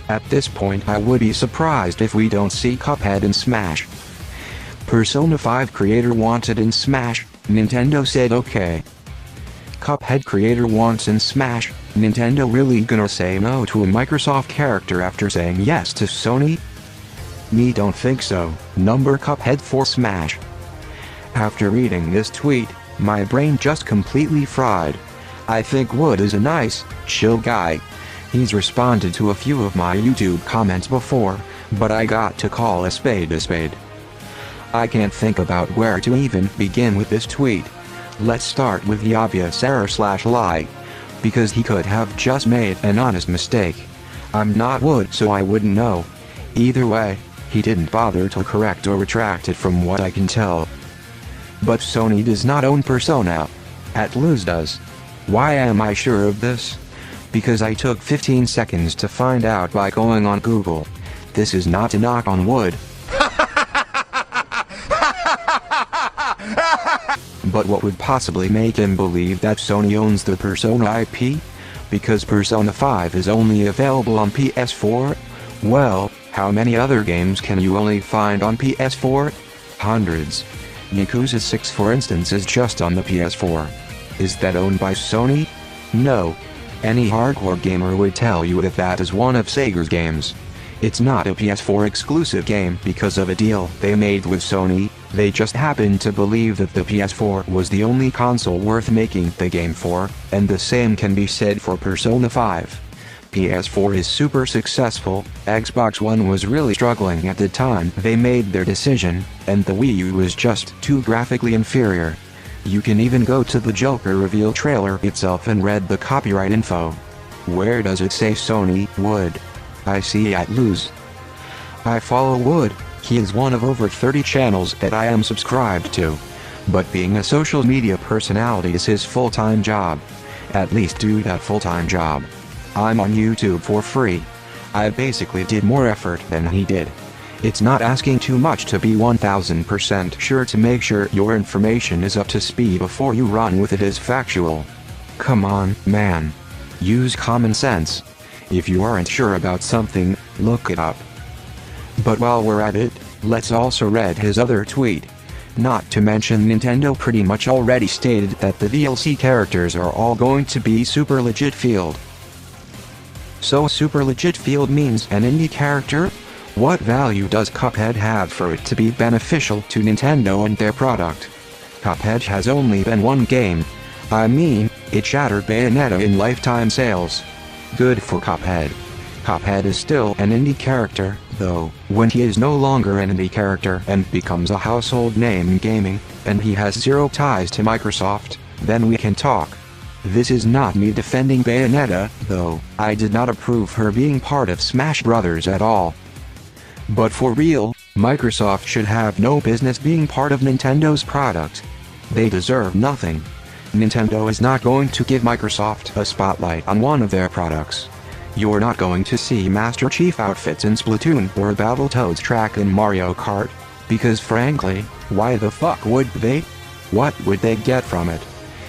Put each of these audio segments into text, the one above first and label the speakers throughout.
Speaker 1: At this point I would be surprised if we don't see Cuphead in Smash. Persona 5 creator wanted in Smash, Nintendo said okay. Cuphead creator wants in Smash, Nintendo really gonna say no to a Microsoft character after saying yes to Sony? Me don't think so, number Cuphead for Smash. After reading this tweet, my brain just completely fried. I think Wood is a nice, chill guy. He's responded to a few of my YouTube comments before, but I got to call a spade a spade. I can't think about where to even begin with this tweet. Let's start with the obvious error/lie. Because he could have just made an honest mistake. I'm not Wood so I wouldn't know. Either way, he didn't bother to correct or retract it from what I can tell. But Sony does not own Persona. Atlus does. Why am I sure of this? Because I took 15 seconds to find out by going on Google. This is not a knock on Wood. But what would possibly make him believe that Sony owns the Persona IP? Because Persona 5 is only available on PS4? Well, how many other games can you only find on PS4? Hundreds. Yakuza 6 for instance is just on the PS4. Is that owned by Sony? No. Any hardcore gamer would tell you that that is one of Sega's games. It's not a PS4 exclusive game because of a deal they made with Sony. They just happened to believe that the PS4 was the only console worth making the game for, and the same can be said for Persona 5. PS4 is super successful, Xbox One was really struggling at the time they made their decision, and the Wii U was just too graphically inferior. You can even go to the Joker reveal trailer itself and read the copyright info. Where does it say Sony Wood? I see Atlus. I follow Wood, he is one of over 30 channels that I am subscribed to. But being a social media personality is his full-time job. At least do that full-time job. I'm on YouTube for free. I basically did more effort than he did. It's not asking too much to be 1000% sure to make sure your information is up to speed before you run with it as factual. Come on, man. Use common sense. If you aren't sure about something, look it up. But while we're at it, let's also read his other tweet. Not to mention Nintendo pretty much already stated that the DLC characters are all going to be super legit field. So super legit field means an indie character? What value does Cuphead have for it to be beneficial to Nintendo and their product? Cuphead has only been one game. I mean, it shattered Bayonetta in lifetime sales. Good for Cuphead. Cuphead is still an indie character, though, when he is no longer an indie character and becomes a household name in gaming, and he has zero ties to Microsoft, then we can talk. This is not me defending Bayonetta, though, I did not approve her being part of Smash Brothers at all. But for real, Microsoft should have no business being part of Nintendo's product. They deserve nothing. Nintendo is not going to give Microsoft a spotlight on one of their products. You're not going to see Master Chief outfits in Splatoon or Battletoads track in Mario Kart, because frankly, why the fuck would they? What would they get from it?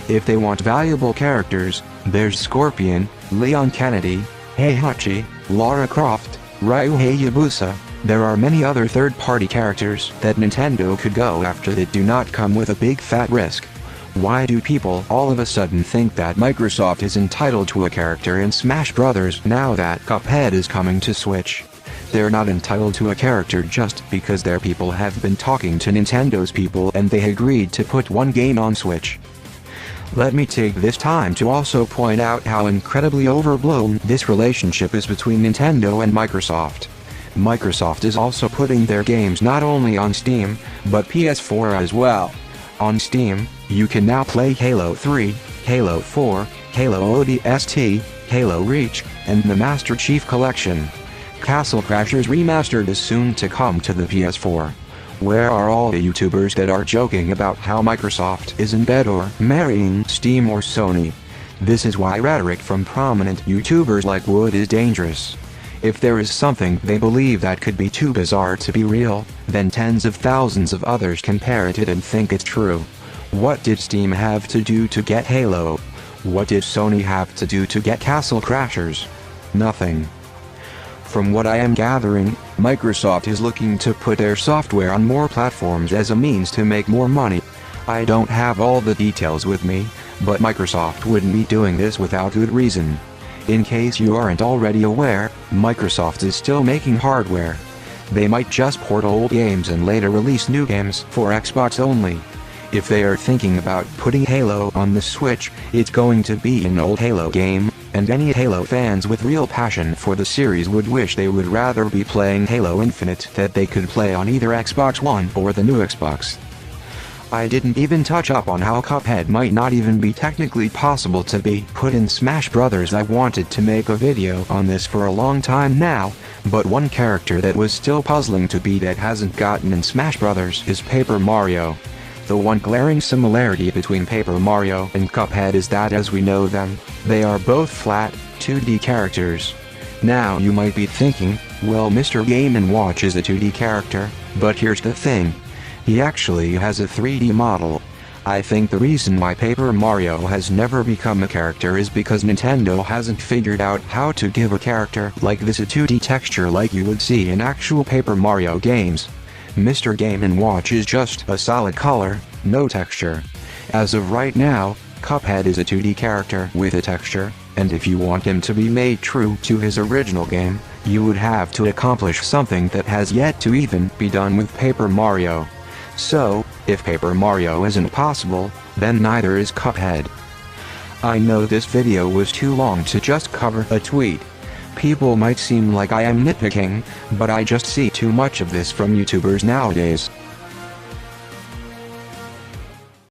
Speaker 1: If they want valuable characters, there's Scorpion, Leon Kennedy, Heihachi, Lara Croft, Ryu Hayabusa. There are many other third-party characters that Nintendo could go after that do not come with a big fat risk. Why do people all of a sudden think that Microsoft is entitled to a character in Smash Brothers now that Cuphead is coming to Switch? They're not entitled to a character just because their people have been talking to Nintendo's people and they agreed to put one game on Switch. Let me take this time to also point out how incredibly overblown this relationship is between Nintendo and Microsoft. Microsoft is also putting their games not only on Steam, but PS4 as well. On Steam, you can now play Halo 3, Halo 4, Halo ODST, Halo Reach, and the Master Chief Collection. Castle Crashers Remastered is soon to come to the PS4. Where are all the YouTubers that are joking about how Microsoft is in bed or marrying Steam or Sony? This is why rhetoric from prominent YouTubers like Wood is dangerous. If there is something they believe that could be too bizarre to be real, then tens of thousands of others can parrot it and think it's true. What did Steam have to do to get Halo? What did Sony have to do to get Castle Crashers? Nothing. From what I am gathering, Microsoft is looking to put their software on more platforms as a means to make more money. I don't have all the details with me, but Microsoft wouldn't be doing this without good reason. In case you aren't already aware, Microsoft is still making hardware. They might just port old games and later release new games for Xbox only. If they are thinking about putting Halo on the Switch, it's going to be an old Halo game, and any Halo fans with real passion for the series would wish they would rather be playing Halo Infinite that they could play on either Xbox One or the new Xbox. I didn't even touch up on how Cuphead might not even be technically possible to be put in Smash Brothers. I wanted to make a video on this for a long time now, but one character that was still puzzling to be that hasn't gotten in Smash Brothers is Paper Mario. The one glaring similarity between Paper Mario and Cuphead is that as we know them, they are both flat, 2D characters. Now you might be thinking, well, Mr. Game & Watch is a 2D character, but here's the thing. He actually has a 3D model. I think the reason why Paper Mario has never become a character is because Nintendo hasn't figured out how to give a character like this a 2D texture like you would see in actual Paper Mario games. Mr. Game & Watch is just a solid color, no texture. As of right now, Cuphead is a 2D character with a texture, and if you want him to be made true to his original game, you would have to accomplish something that has yet to even be done with Paper Mario. So, if Paper Mario isn't possible, then neither is Cuphead. I know this video was too long to just cover a tweet. People might seem like I am nitpicking, but I just see too much of this from YouTubers nowadays.